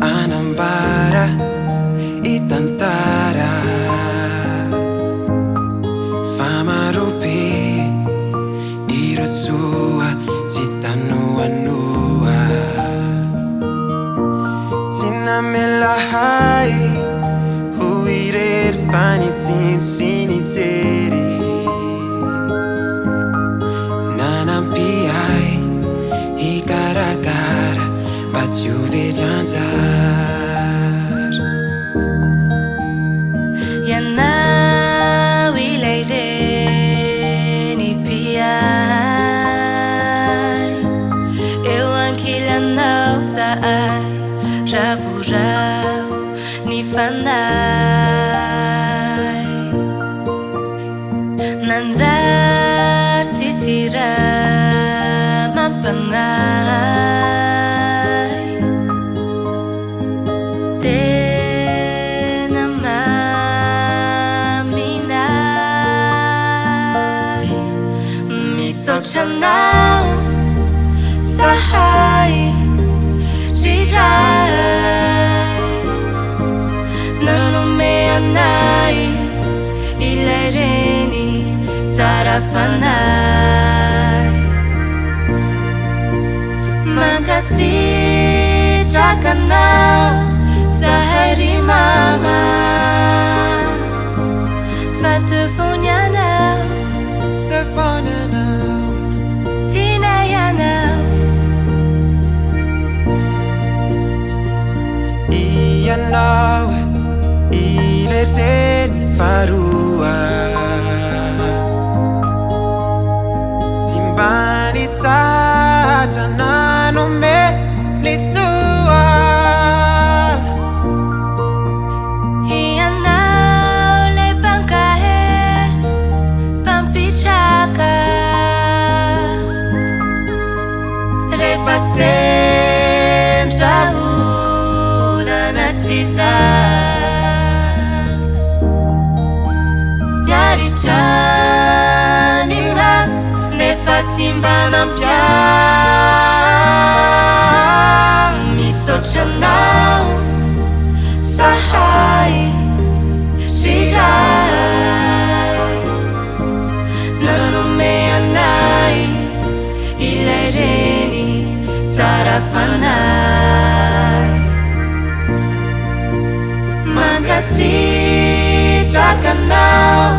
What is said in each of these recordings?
Anambara itantara Famarupi irasua citanua nua Cinamelahai huirer fanitin siniteri Nanampiai hikarakara Batu vejantar Yana wilayre ni piai Ewan kila nau saai Ravu-rav ni fanai Nanzar sisira mampangai Chanau sahai jirai nanomeanai ilereni sarafanai makasih cakanau sahari mama fatufunyanau Nawe ilereni farua Simbani tata nanome lisua Iyanau le pangkahe pampichaka Refasen travu Piari gianira ne fazimbana pian Mi sojanau sahai jirai nanomeanai ilereni sarafanai Makasih cakanau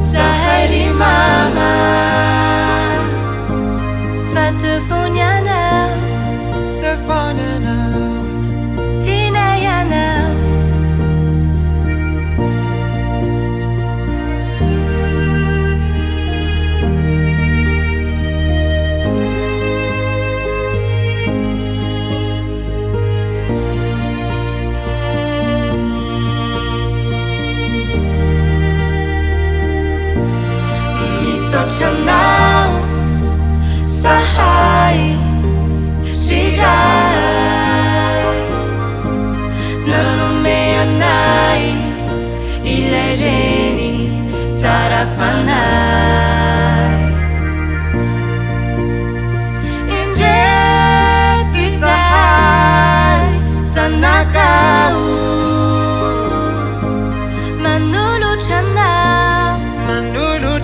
sahari mama Fatufunyanau Tefonanau Tinayanau Sojanau sahai jirai nanomeanai ilereni sarafanai Indreti sahai sanakau Manulu chanau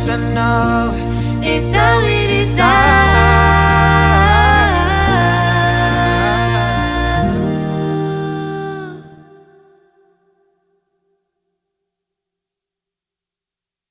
Nawe Isawiri sa